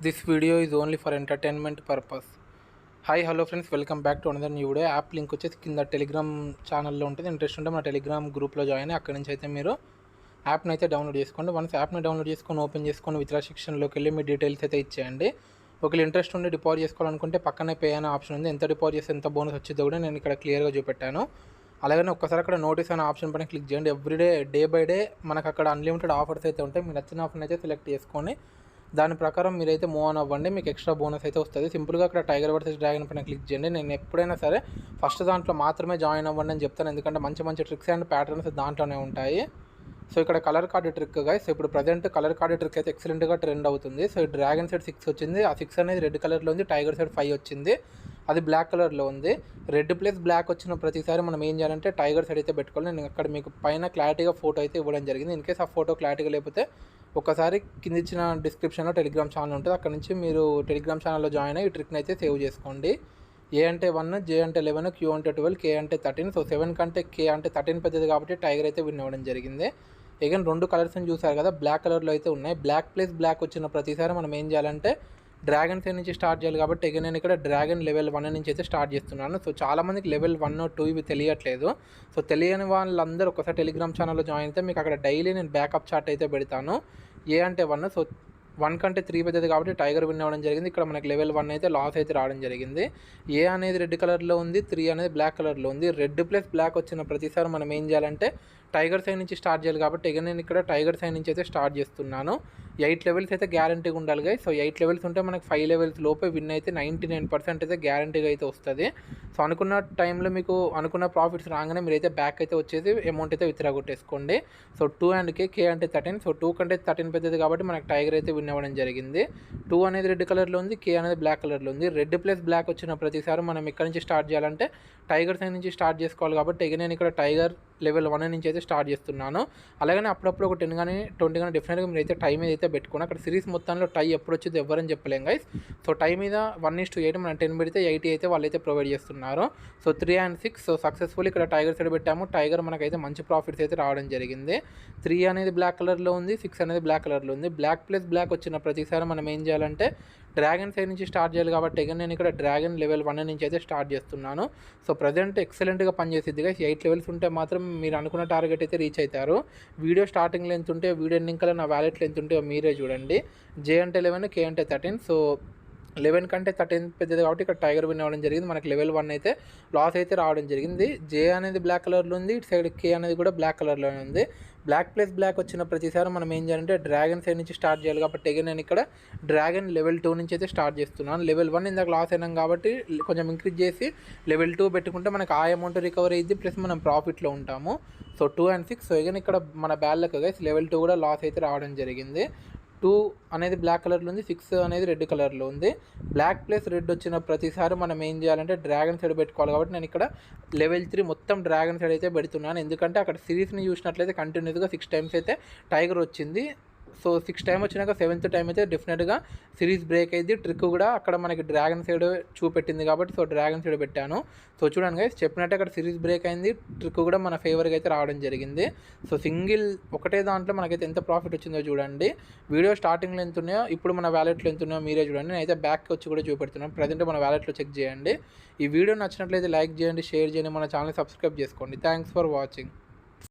This video is only for entertainment purpose. Hi hello friends, welcome back to another new video. App link వచ్చేసి కింద Telegram ఛానల్లో ఉంటుంది. Interest ఉంటే మన Telegram గ్రూప్లో జాయిన్ అయ్యి అక్కడి నుంచి అయితే మీరు యాప్ని అయితే డౌన్లోడ్ చేసుకోండి. వన్స్ యాప్ని డౌన్లోడ్ చేసుకొని ఓపెన్ చేసుకొని విత్డ్రా సెక్షన్లోకి వెళ్ళి మీ డీటెయిల్స్ అయితే ఇచ్చేయండి. ఒకవేళ ఇంట్రెస్ట్ ఉండి డిపాజిట్ చేసుకోవాలనుకుంటే పక్కనే పే అనే ఆప్షన్ ఉంది. ఎంత డిపాజిట్ చేస్తే ఎంత బోనస్ వచ్చిందో కూడా నేను ఇక్కడ క్లియర్గా చూపెట్టాను. అలాగే ఒక్కసారి అక్కడ నోటీస్ అనే ఆప్షన్ పైన క్లిక్ చేయండి. ఎవ్రీడే డే బై డే మనకు అక్కడ అన్లిమిటెడ్ ఆఫర్స్ అయితే ఉంటాయి. మీరు నచ్చిన ఆఫర్ని అయితే సెలెక్ట్ చేసుకొని దాని ప్రకారం మీరైతే మూవ్ ఆన్ అవ్వండి. మీకు ఎక్స్ట్రా బోనస్ అయితే వస్తుంది. సింపుల్గా అక్కడ టైగర్ వర్సెస్ డ్రాగన్ పైన క్లిక్ చేయండి. నేను ఎప్పుడైనా సరే ఫస్ట్ దాంట్లో మాత్రమే జాయిన్ అవ్వండి అని చెప్తాను, ఎందుకంటే మంచి మంచి ట్రిక్స్ అండ్ ప్యాటర్న్స్ దాంట్లోనే ఉంటాయి. సో ఇక్కడ కలర్ కార్డ్ ట్రిక్ గైస్, ఇప్పుడు ప్రజెంట్ కలర్ కార్డ్ ట్రిక్ అయితే ఎక్సలెంట్గా ట్రెండ్ అవుతుంది. సో డ్రాగన్ సైడ్ 6 వచ్చింది, ఆ 6 అనేది రెడ్ కలర్లో ఉంది. టైగర్ సైడ్ 5 వచ్చింది, అది బ్లాక్ కలర్లో ఉంది. రెడ్ ప్లస్ బ్లాక్ వచ్చిన ప్రతిసారి మనం ఏం చేయాలంటే టైగర్ సైడ్ అయితే పెట్టుకోవాలి. నేను అక్కడ మీకు పైన క్లారిటీగా ఫోటో అయితే ఇవ్వడం జరిగింది. ఇన్ కేస్ ఆ ఫోటో క్లారిటీగా లేకపోతే ఒకసారి కింద ఇచ్చిన డిస్క్రిప్షన్లో టెలిగ్రామ్ ఛానల్ ఉంటుంది, అక్కడ నుంచి మీరు టెలిగ్రామ్ ఛానల్లో జాయిన్ అయ్యి ఈ ట్రిక్ని అయితే సేవ్ చేసుకోండి. ఏ అంటే 1, జే అంటే 11, క్యూ అంటే 12, కే అంటే 13. సో 7 కంటే కే అంటే 13 పెద్దది కాబట్టి టైగర్ అయితే విన్ అవ్వడం జరిగింది. అగైన్ 2 కలర్స్ని చూసారు కదా, బ్లాక్ కలర్లో అయితే ఉన్నాయి. బ్లాక్ ప్లస్ బ్లాక్ వచ్చిన ప్రతిసారి మనం ఏం చేయాలంటే డ్రాగన్ సైడ్ నుంచి స్టార్ట్ చేయాలి. కాబట్టి అగైన్ నేను ఇక్కడ డ్రాగన్ లెవెల్ 1 నుంచి అయితే స్టార్ట్ చేస్తున్నాను. సో చాలామందికి లెవెల్ 1, 2 ఇవి తెలియట్లేదు. సో తెలియని వాళ్ళందరూ ఒకసారి టెలిగ్రామ్ ఛానల్లో జాయిన్ అయితే మీకు అక్కడ డైలీ నేను బ్యాకప్ చార్ట్ అయితే పెడతాను. ఏ అంటే 1, సో 1 కంటే 3 పెద్దది కాబట్టి టైగర్ విన్ అవ్వడం జరిగింది. ఇక్కడ మనకి లెవెల్ 1 అయితే లాస్ అయితే రావడం జరిగింది. ఏ అనేది రెడ్ కలర్లో ఉంది, 3 అనేది బ్లాక్ కలర్లో ఉంది. రెడ్ ప్లస్ బ్లాక్ వచ్చిన ప్రతిసారి మనం ఏం చేయాలంటే టైగర్ సైడ్ నుంచి స్టార్ట్ చేయాలి. కాబట్టి ఇక నేను ఇక్కడ టైగర్ సైడ్ నుంచి అయితే స్టార్ట్ చేస్తున్నాను. 8 లెవెల్స్ అయితే గ్యారంటీగా ఉండాలి గైస్. సో 8 లెవెల్స్ ఉంటే మనకి 5 లెవెల్స్ లోపే విన్ అయితే 99% అయితే గ్యారంటీగా అయితే వస్తుంది. సో అనుకున్న టైంలో మీకు అనుకున్న ప్రాఫిట్స్ రాగానే మీరైతే బ్యాక్ అయితే వచ్చేసి అమౌంట్ అయితే విత్డ్రా కొట్టేసుకోండి. సో 2 అండ్ కే అంటే 13. సో 2 కంటే 13 పెద్దది కాబట్టి మనకి టైగర్ అయితే విన్ అవ్వడం జరిగింది. 2 అనేది రెడ్ కలర్లో ఉంది, కే అనేది బ్లాక్ కలర్లో ఉంది. రెడ్ ప్లస్ బ్లాక్ వచ్చిన ప్రతిసారి మనం ఇక్కడ నుంచి స్టార్ట్ చేయాలంటే టైగర్ సైడ్ నుంచి స్టార్ట్ చేసుకోవాలి. కాబట్టి ఇక నేను ఇక్కడ టైగర్ లెవెల్ 1 నుంచి అయితే స్టార్ట్ చేస్తున్నాను. అలాగనే అప్పుడప్పుడు ఒక 10 కానీ 20 కానీ డెఫినెట్గా మీరు అయితే టైం అయితే పెట్టుకుని అక్కడ సిరీస్ మొత్తంలో టై ఎప్పుడు వచ్చింది ఎవరని చెప్పలేం గైస్. సో టై మీద 1:8 మనం 10 పెడితే 80 అయితే వాళ్ళైతే ప్రొవైడ్ చేస్తున్నారు. So 3 and 6. సో సక్సెస్ఫుల్ ఇక్కడ టైగర్ సైడ్ పెట్టాము. టైగర్ మనకైతే మంచి ప్రాఫిట్స్ అయితే రావడం జరిగింది. 3 అనేది బ్లాక్ కలర్లో ఉంది, 6 అనేది బ్లాక్ కలర్లో ఉంది. బ్లాక్ ప్లస్ బ్లాక్ వచ్చిన ప్రతిసారి మనం ఏం చేయాలంటే డ్రాగన్ సైడ్ నుంచి స్టార్ట్ చేయాలి. కాబట్టి ఇక నేను ఇక్కడ డ్రాగన్ లెవెల్ 1 నుంచి అయితే స్టార్ట్ చేస్తున్నాను. సో ప్రజెంట్ ఎక్సలెంట్గా పనిచేసిద్ది గైస్. 8 లెవెల్స్ ఉంటే మాత్రం మీరు అనుకున్న టార్గెట్ అయితే రీచ్ అవుతారు. వీడియో స్టార్టింగ్లో ఎంత ఉంటే వీడియో ఎండింగ్లో నా వ్యాలెట్లో ఎంత ఉంటే మీరే చూడండి. జే అంటే 11, కే అంటే 13. సో 11 కంటే 13 పెద్దది కాబట్టి ఇక్కడ టైగర్ విన్ అవ్వడం జరిగింది. మనకి లెవెల్ 1 అయితే లాస్ అయితే రావడం జరిగింది. జే అనేది బ్లాక్ కలర్లో ఉంది, ఇటు సైడ్ కే అనేది కూడా బ్లాక్ కలర్లోనే ఉంది. బ్లాక్ ప్లస్ బ్లాక్ వచ్చిన ప్రతిసారి మనం ఏం చేయాలంటే డ్రాగన్ సైడ్ నుంచి స్టార్ట్ చేయాలి. కాబట్టి అగైన్ నేను ఇక్కడ డ్రాగన్ లెవెల్ 2 నుంచి అయితే స్టార్ట్ చేస్తున్నాను. లెవెల్ 1 ఇందాక లాస్ అయినాం కాబట్టి కొంచెం ఇంక్రీజ్ చేసి లెవెల్ 2 పెట్టుకుంటే మనకు ఆ అమౌంట్ రికవర్ అయ్యింది, ప్లస్ మనం ప్రాఫిట్లో ఉంటాము. So 2 and 6. సో అగైన్ ఇక్కడ మన బ్యాలెక్ గైస్ లెవెల్ 2 కూడా లాస్ అయితే రావడం జరిగింది. 2 అనేది బ్లాక్ కలర్లో ఉంది, 6 అనేది రెడ్ కలర్లో ఉంది. బ్లాక్ ప్లస్ రెడ్ వచ్చిన ప్రతిసారి మనం ఏం చేయాలంటే డ్రాగన్ సైడ్ పెట్టుకోవాలి. కాబట్టి నేను ఇక్కడ లెవెల్ 3 మొత్తం డ్రాగన్ సైడ్ అయితే పెడుతున్నాను, ఎందుకంటే అక్కడ సిరీస్ని చూసినట్లయితే కంటిన్యూస్గా 6 టైమ్స్ అయితే టైగర్ వచ్చింది. సో 6 టైం వచ్చినాక 7th టైం అయితే డెఫినెట్గా సిరీస్ బ్రేక్ అయింది. ట్రిక్ కూడా అక్కడ మనకి డ్రాగన్ సైడ్ చూపెట్టింది కాబట్టి సో డ్రాగన్ సైడ్ పెట్టాను. సో చూడండి గైస్, చెప్పినట్టే అక్కడ సిరీస్ బ్రేక్ అయింది, ట్రిక్ కూడా మన ఫేవర్గా అయితే రావడం జరిగింది. సో సింగిల్ ఒకటే దాంట్లో మనకైతే ఎంత ప్రాఫిట్ వచ్చిందో చూడండి. వీడియో స్టార్టింగ్లో ఎంత ఉన్నాయో ఇప్పుడు మన వ్యాలెట్లో ఎంత ఉన్నాయో మీరే చూడండి. నేనైతే బ్యాక్ వచ్చి కూడా చూపెడుతున్నాను. ప్రజెంట్ మన వ్యాలెట్లో చెక్ చేయండి. ఈ వీడియో నచ్చినట్లయితే లైక్ చేయండి, షేర్ చేయండి, మన ఛానల్ సబ్స్క్రైబ్ చేసుకోండి. Thanks for watching.